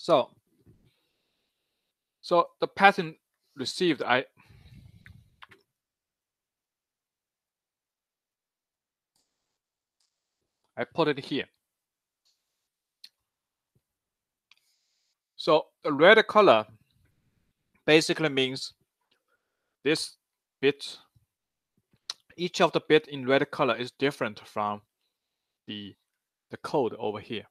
So the pattern received, I put it here. So the red color basically means this bit, each of the bit in red color is different from the code over here.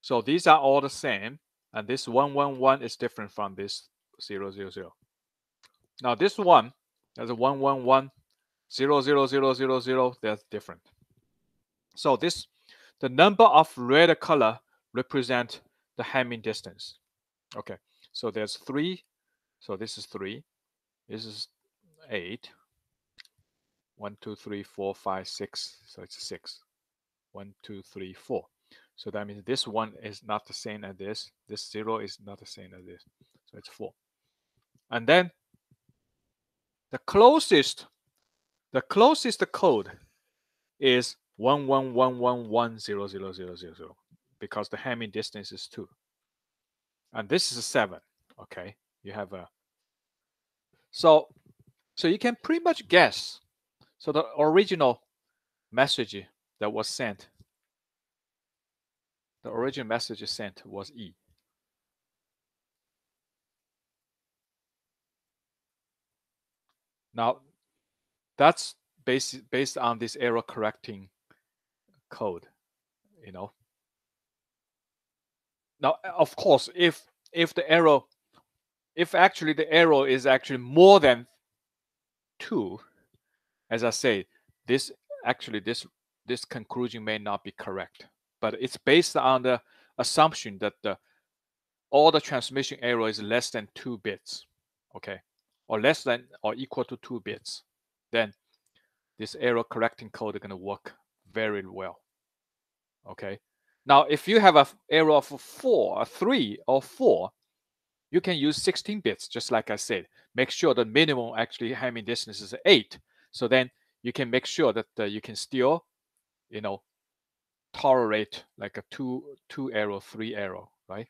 So these are all the same, and this 111 is different from this 000. Now this one, there's a 111, 00000, that's different. So this, the number of red color represent the Hamming distance. Okay, so there's 3. So this is 3. This is 8. 1, 2, 3, 4, 5, 6. So it's 6. 1, 2, 3, 4. So that means this one is not the same as this. This 0 is not the same as this. So it's 4. And then the closest code is 111110000, because the Hamming distance is 2. And this is 7. Okay, you have a, so you can pretty much guess. So the original message that was sent, the original message sent was E. Now that's based on this error correcting code, you know. Now of course, if the error, if actually the error is actually more than 2, as I say, this actually this conclusion may not be correct, but it's based on the assumption that all the transmission error is less than 2 bits, okay, or less than or equal to 2 bits. Then this error correcting code is going to work very well. Okay. Now, if you have an error of 4, 3, or 4, you can use 16 bits, just like I said. Make sure the minimum actually Hamming distance is 8. So then you can make sure that you can still, you know, tolerate like a 2 error, 3 error, right?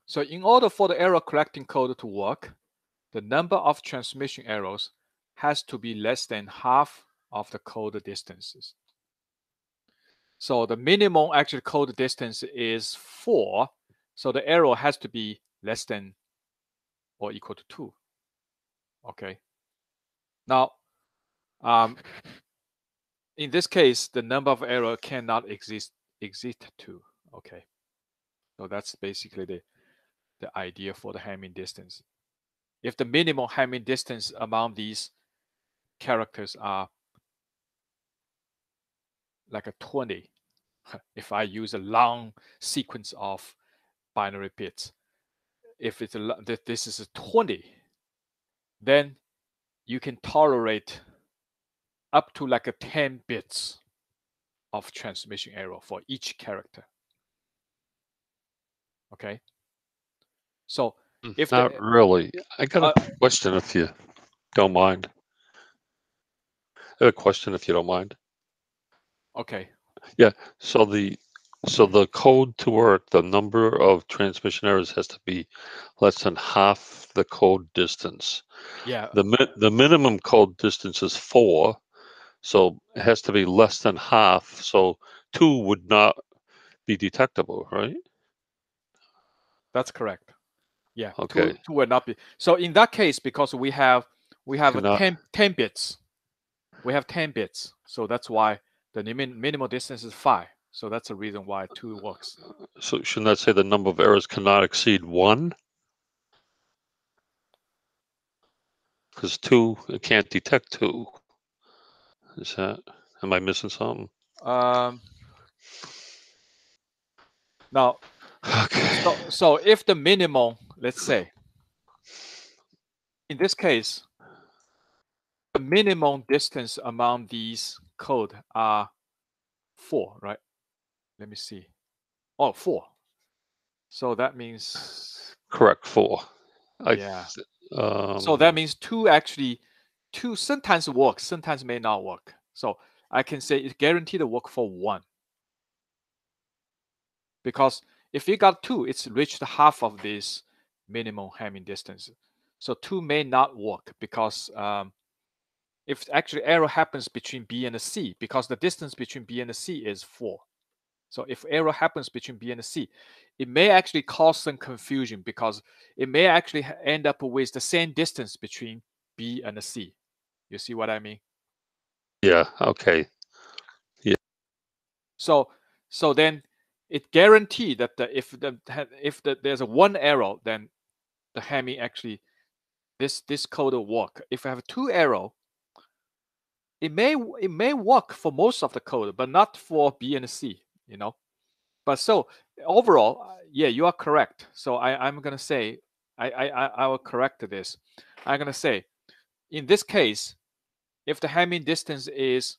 So in order for the error correcting code to work, the number of transmission errors has to be less than half of the code distances. So the minimum actual code distance is 4. So the error has to be less than or equal to 2. Okay. Now, in this case, the number of error cannot exist 2. Okay. So that's basically the idea for the Hamming distance. If the minimum Hamming distance among these characters are like a 20, if I use a long sequence of binary bits, if it's this is a 20, then you can tolerate up to like a 10 bits of transmission error for each character. Okay. So if not really, I got a question if you don't mind. I have a question if you don't mind. Okay. Yeah. So the code to work, the number of transmission errors has to be less than half the code distance. Yeah. The minimum code distance is 4, so it has to be less than half. So 2 would not be detectable, right? That's correct. Yeah. Okay. 2 would not be. So in that case, because we have Cannot. 10 bits, we have 10 bits. So that's why the minimal distance is 5. So that's the reason why 2 works. So shouldn't that say the number of errors cannot exceed 1? Because 2, it can't detect 2. Is that? Am I missing something? Now, okay. So if the minimum, let's say, in this case, the minimum distance among these code are 4, right? Let me see. Oh, 4. So that means Correct, 4. Yeah. So that means two sometimes works, sometimes may not work. So I can say it's guaranteed to work for 1. Because if you got 2, it's reached half of this minimum Hamming distance. So 2 may not work because if actually error happens between B and C, because the distance between B and C is 4. So if error happens between B and C, it may actually cause some confusion because it may actually end up with the same distance between B and C. You see what I mean? Yeah, okay. Yeah. So then it guaranteed that if there's a 1 error, then the Hamming actually this code will work. If I have 2 error, it may work for most of the code, but not for B and C. But so overall, yeah, you are correct. So I'm gonna say I will correct this. I'm gonna say in this case, if the Hamming distance is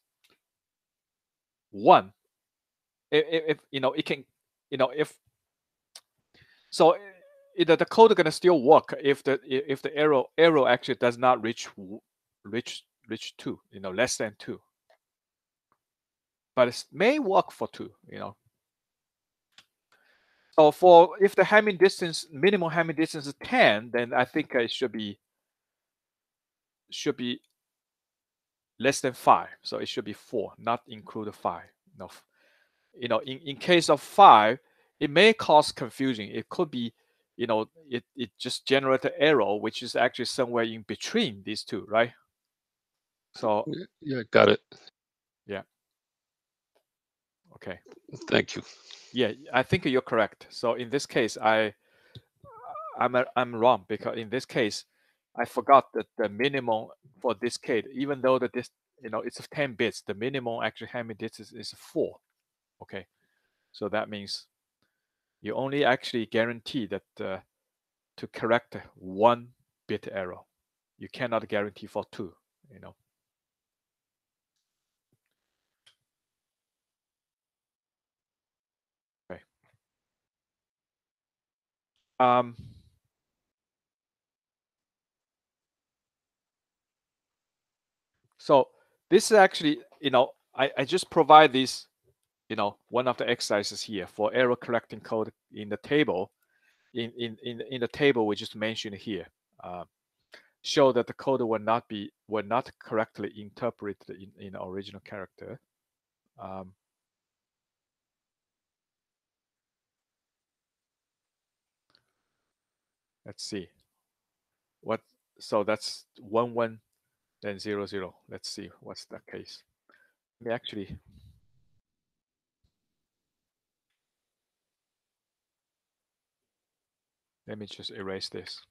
1, if it can, if so, the code gonna still work if the arrow actually does not reach 2, less than 2. But it may work for 2. So for if the Hamming distance, minimum Hamming distance is 10, then I think it should be less than 5. So it should be 4, not include 5. In case of 5, it may cause confusion. It could be, it just generate an error, which is actually somewhere in between these two, right? So Yeah, got it. yeah, okay, Thank you. yeah, I think you're correct. So in this case, I'm wrong because in this case, I forgot that the minimum for this case, even though it's 10 bits, the minimum actually Hamming distance is 4. Okay, so that means you only actually guarantee that to correct 1 bit error. You cannot guarantee for 2. Okay. So this is actually, I just provide this, one of the exercises here for error correcting code in the table. In the table we just mentioned here, show that the code will not correctly interpreted in original character. Let's see what. So that's 1 1 then 0 0. Let's see what's the case. Let me just erase this.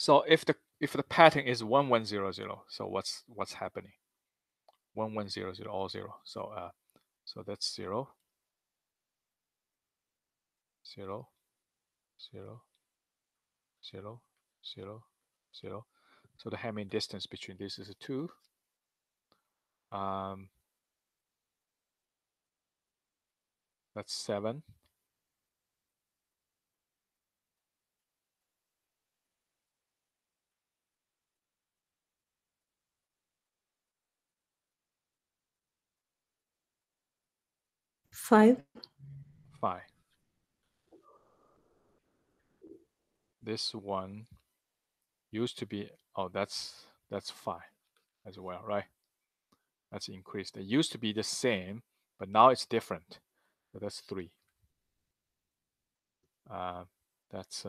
So if the pattern is 1 1 0 0, so what's happening? 1 1 0 0 all 0. So that's 0 0 0 0 0 0. So the Hamming distance between this is a 2. That's 7. Five. 5. This one used to be, oh, that's 5 as well, right? That's increased. It used to be the same, but now it's different. So that's 3. That's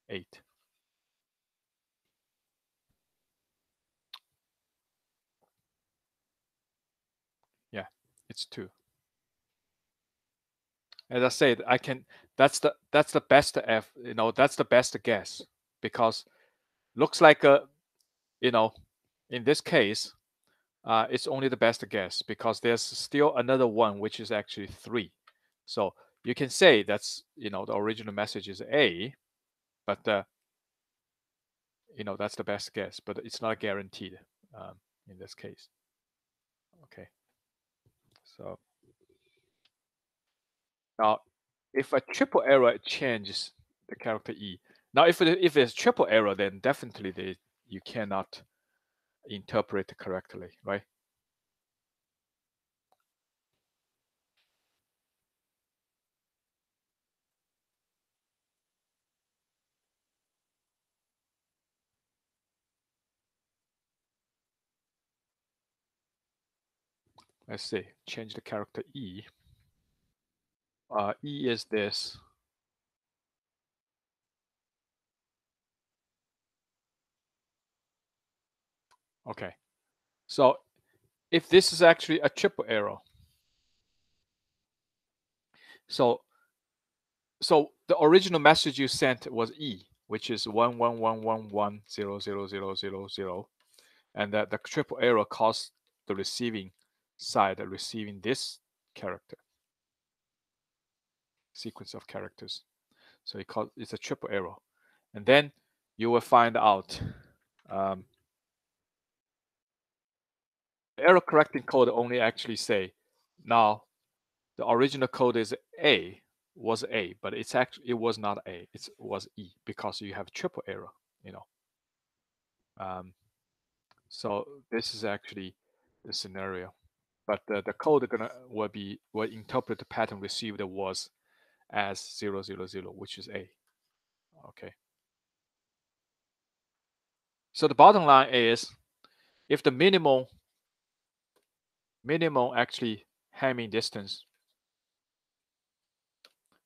8. Yeah, it's 2. As I said, that's the best F, that's the best guess, because looks like in this case, it's only the best guess because there's still another one which is actually 3. So you can say that's, the original message is A, but that's the best guess, but it's not guaranteed in this case. Okay. So now, if a triple error changes the character E. Now, if it's triple error, then definitely you cannot interpret correctly, right? Let's see, change the character E. E is this. Okay. So if this is actually a triple error, so the original message you sent was E, which is 1111100000, and that the triple error caused the receiving side receiving this character sequence of characters. So it's a triple error, and then you will find out the error correcting code only actually say now the original code is was A, but it was not A, it was E because you have triple error, so this is actually the scenario, but the code will interpret the pattern received was as 000, which is A. Okay. So the bottom line is, if the minimum actually Hamming distance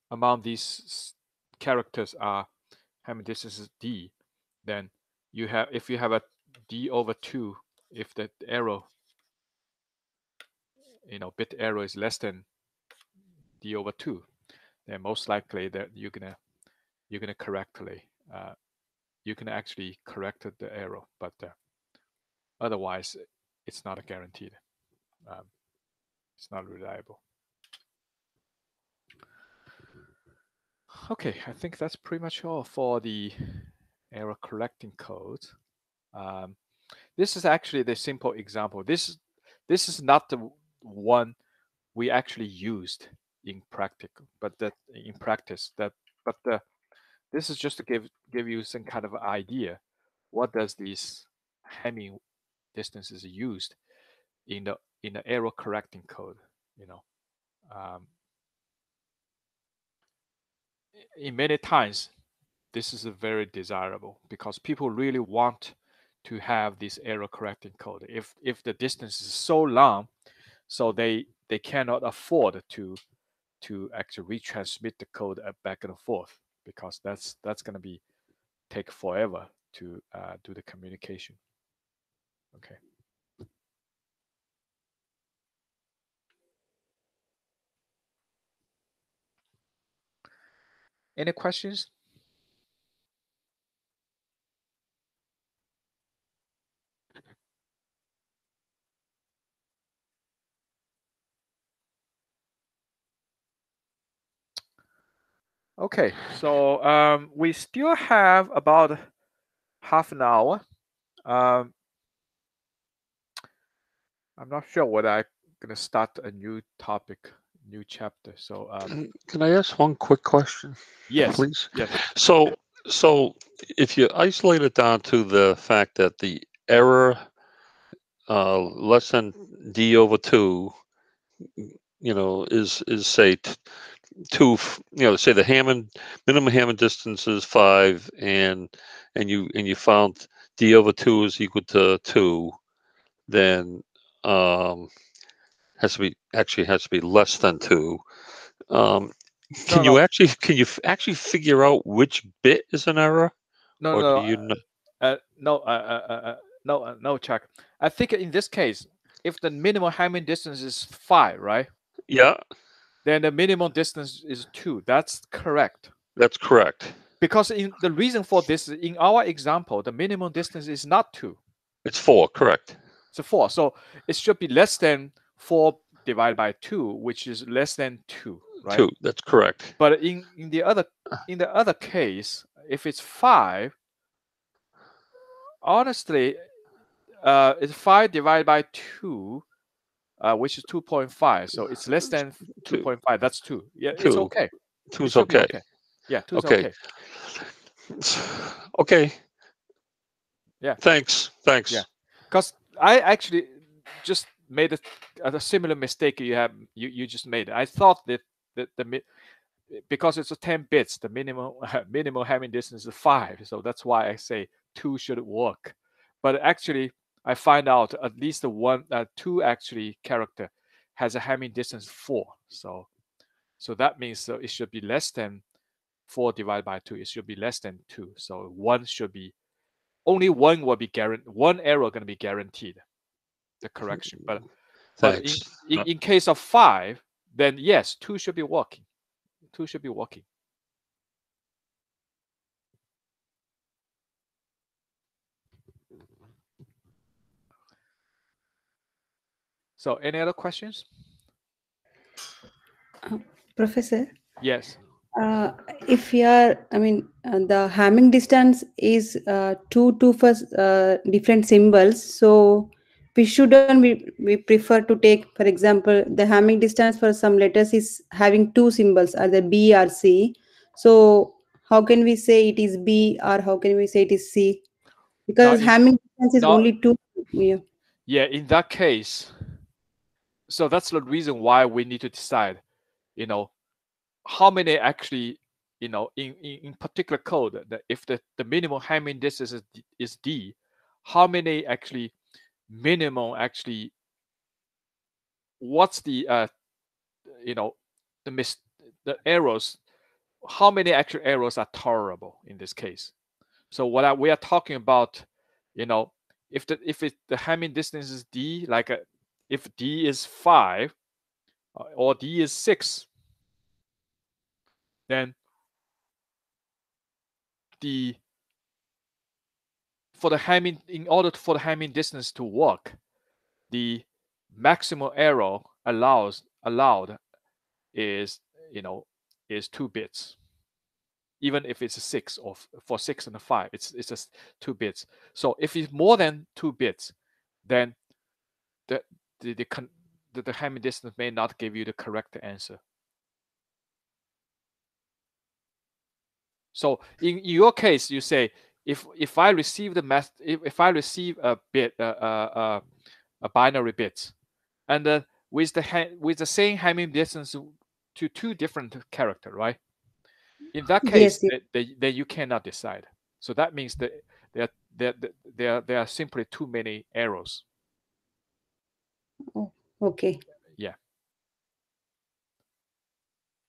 among these characters are Hamming distance is D, then if you have a D over 2, if the error, bit error is less than D over 2, then most likely that you're gonna correctly you can actually correct the error, but otherwise it's not guaranteed. It's not reliable. Okay, I think that's pretty much all for the error correcting code. This is actually the simple example. This is not the one we actually used in practical, but this is just to give you some kind of idea. What does these Hamming distances used in the error correcting code? In many times, this is very desirable because people really want to have this error correcting code. If the distance is so long, so they cannot afford to actually retransmit the code back and forth, because that's going to be take forever to do the communication. Okay. Any questions? Okay, so we still have about half an hour. I'm not sure whether I'm gonna start a new topic, new chapter. So Can I ask one quick question? yes, please. yes. So if you isolate it down to the fact that the error less than D over 2, is say 2, say the minimum Hammond distance is 5, and you found D over 2 is equal to 2, then has to be less than 2. Can you actually figure out which bit is an error? No, Or no, do you no, Chuck. I think in this case, if the minimum Hamming distance is 5, right? Yeah, Then the minimum distance is 2. That's correct. that's correct. Because the reason for this, in our example, the minimum distance is not 2. It's 4, correct. It's 4. So it should be less than 4 divided by 2, which is less than 2. right? 2. That's correct. But in the other case, if it's 5, honestly, it's 5 divided by 2, which is 2.5. So it's less than 2.5. That's 2. Yeah, it's 2. okay. 2's It should be okay. okay. Yeah, 2 is Okay. okay. Okay. Yeah. Thanks. Yeah. Because I actually just made a similar mistake you just made. I thought that because it's a 10 bits, the minimum Hamming distance is 5. So that's why I say 2 should work. But actually, I find out at least the 2 actually character has a Hamming distance 4. So that means it should be less than 4 divided by 2. It should be less than 2. So 1 should be only 1 will be guaranteed. 1 error going to be guaranteed the correction. But Thanks. in case of 5, then yes, 2 should be working. 2 should be working. So any other questions? Professor, Yes. if we are, the Hamming distance is two for different symbols. So we shouldn't we prefer to take, for example, the Hamming distance for some letters is having 2 symbols, either B or C. So how can we say it is B, or how can we say it is C? Because Hamming distance is only 2. Yeah, in that case, so that's the reason why we need to decide, how many actually, in particular code, that if the minimum Hamming distance is D, how many actually minimum actually, what's the the errors, how many actual errors are tolerable in this case? So we are talking about, if the Hamming distance is D, like if D is 5 or D is 6, then in order for the Hamming distance to work, the maximum error allowed is is 2 bits. Even if it's a 6, or for 6 and a 5, it's just 2 bits. So if it's more than 2 bits, then the Hamming distance may not give you the correct answer. So in your case, you say, if I receive if I receive a bit a binary bit, and with the same Hamming distance to 2 different character, right? In that case, Yes. then you cannot decide. So that means that there are simply too many errors. Oh, okay. Yeah.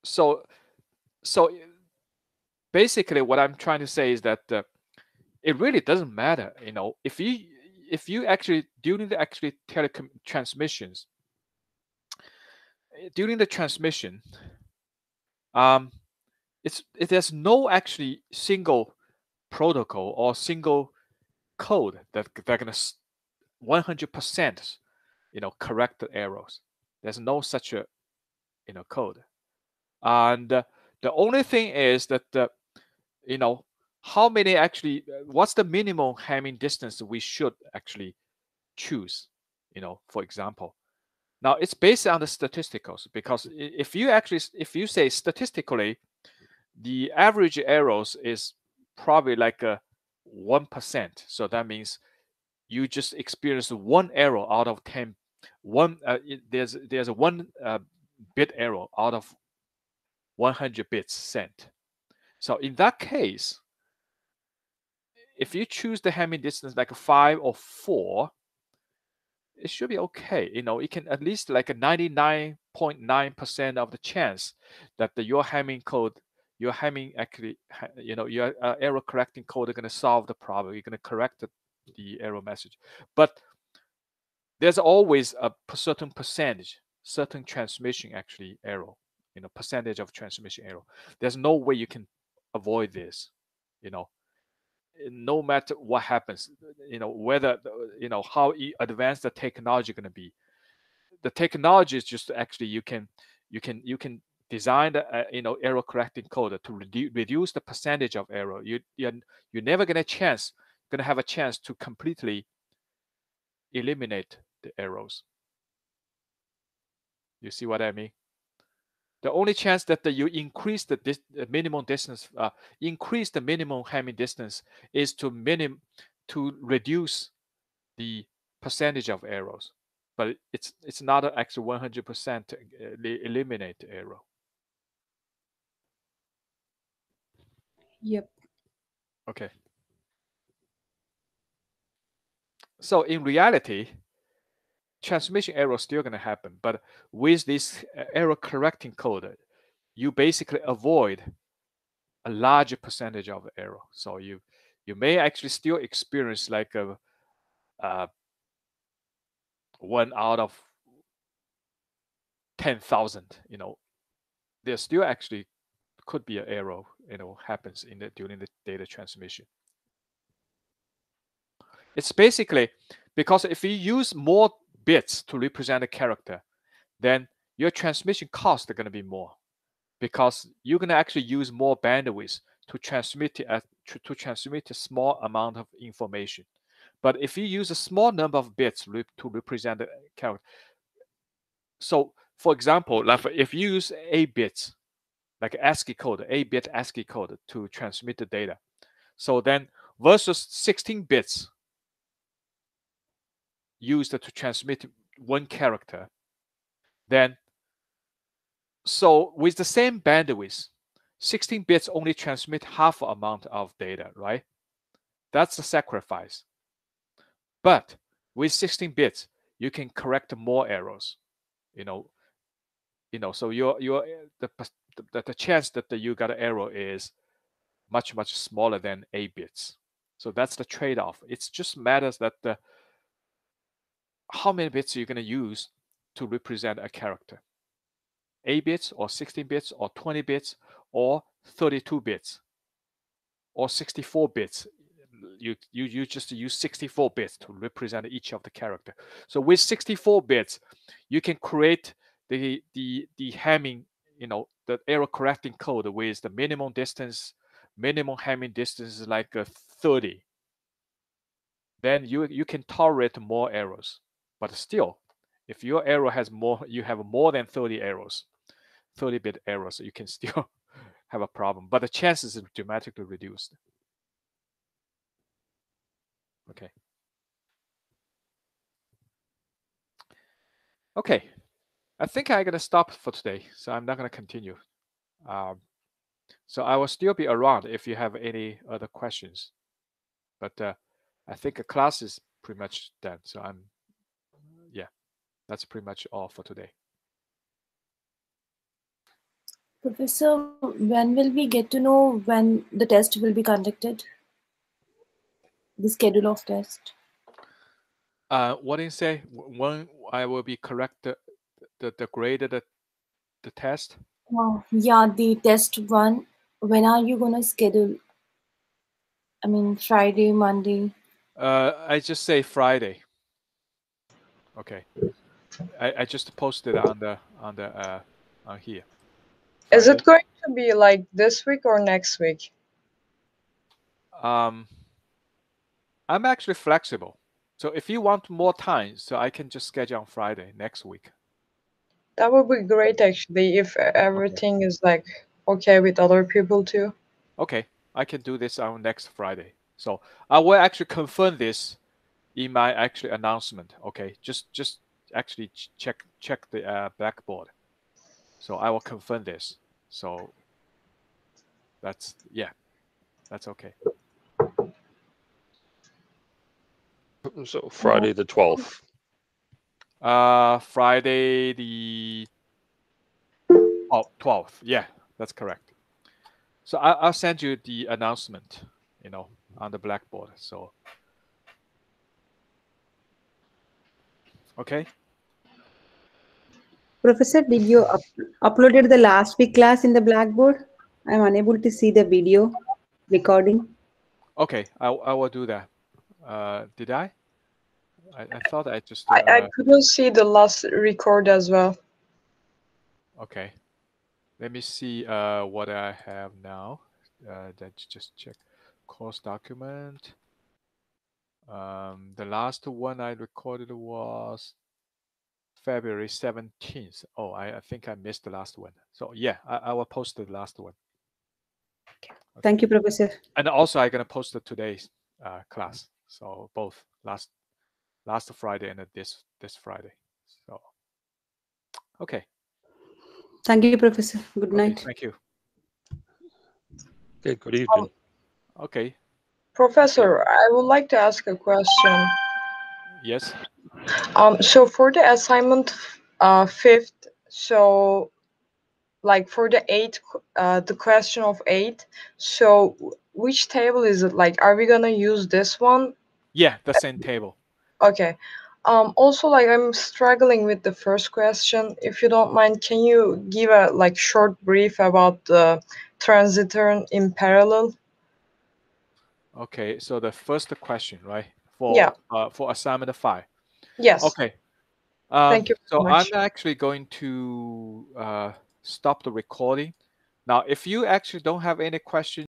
So basically, what I'm trying to say is that it really doesn't matter, if you actually during the actually telecom transmissions, during the transmission, there's no actually single protocol or single code that they're gonna 100% correct the errors. There's no such a code, and the only thing is that how many actually, what's the minimum Hamming distance we should actually choose, for example. Now it's based on the statisticals, because if you say statistically the average errors is probably like a 1%, so that means you just experience 1 error out of 10. There's a 1 bit error out of 100 bits sent. So in that case, if you choose the Hamming distance like 5 or 4, it should be okay. It can at least like a 99.9% of the chance that your Hamming code, your Hamming actually, your error correcting code are going to solve the problem. You're going to correct the error message. But there's always a certain percentage, certain transmission actually error, percentage of transmission error. There's no way you can avoid this, no matter what happens, whether, how advanced the technology going to be. The technology is just actually you can design the error correcting code to reduce the percentage of error, you're never gonna have a chance to completely eliminate the errors. You see what I mean? The only chance that you increase the minimum distance, increase the minimum Hamming distance, is to reduce the percentage of errors, but it's not actually 100% eliminate the error. Yep. Okay. So in reality, transmission error is still going to happen, but with this error correcting code, you basically avoid a larger percentage of error. So you may actually still experience like a 1 out of 10,000. There still actually could be an error. Happens during the data transmission. It's basically because if you use more bits to represent a character, then your transmission costs are going to be more, because you're going to actually use more bandwidth to transmit a small amount of information. But if you use a small number of bits to represent a character, so for example, like if you use 8 bits, like ASCII code, 8-bit ASCII code to transmit the data, so then versus 16 bits used to transmit one character, then so with the same bandwidth, 16 bits only transmit half amount of data, right? That's the sacrifice. But with 16 bits, you can correct more errors. So the chance that you got an error is much smaller than 8 bits. So that's the trade-off. It just matters that how many bits you're going to use to represent a character. 8 bits or 16 bits or 20 bits or 32 bits or 64 bits. You just use 64 bits to represent each of the character. So with 64 bits, you can create the Hamming, the error correcting code with the minimum Hamming distance is like 30. Then you can tolerate more errors. But still, if your error has you have more than 30 errors, 30-bit errors, you can still have a problem. But the chances are dramatically reduced. Okay. Okay. I think I'm going to stop for today, so I'm not going to continue. So I will still be around if you have any other questions. But I think a class is pretty much done. So yeah, that's pretty much all for today. Professor, when will we get to know when the test will be conducted? The schedule of test? What do you say? When I will be correct the grade of the test? Yeah, the test one. When are you gonna schedule? I mean, Friday, Monday. I just say Friday. Okay. I just posted on here. Is Friday. it going to be like this week or next week? I'm actually flexible. So if you want more time, so I can just schedule on Friday next week. That would be great actually if everything is like okay with other people too. Okay, I can do this on next Friday. So I will actually confirm this in my actually announcement. Okay, just actually check the Blackboard. So I will confirm this. So that's okay. So Friday the 12th. Friday the 12th. Yeah, that's correct. So I'll send you the announcement, on the Blackboard. So okay. Professor, did you uploaded the last week class in the Blackboard? I'm unable to see the video recording. Okay, I will do that. Did I? I thought I just. I couldn't see the last record as well. Okay. Let me see what I have now. Let's just check course document. The last one I recorded was February 17th. Oh, I think I missed the last one. So yeah, I will post the last one. Okay. Thank you, Professor. And also I'm gonna post today's class. So both last Friday and this Friday. So okay. Thank you, Professor. Good Okay, night. thank you. Okay, good evening. Okay. Professor, I would like to ask a question. Yes. So for the assignment fifth, so like for the eighth, the question of eight, so which table is it? Like, are we gonna use this one? Yeah, the same table. Okay. Also, like I'm struggling with the first question. If you don't mind, can you give a like short brief about the transitor in parallel? Okay, so the first question, right? Yeah. For assignment 5. Yes. Okay. Thank you So very I'm much. actually going to stop the recording. Now, if you actually don't have any questions,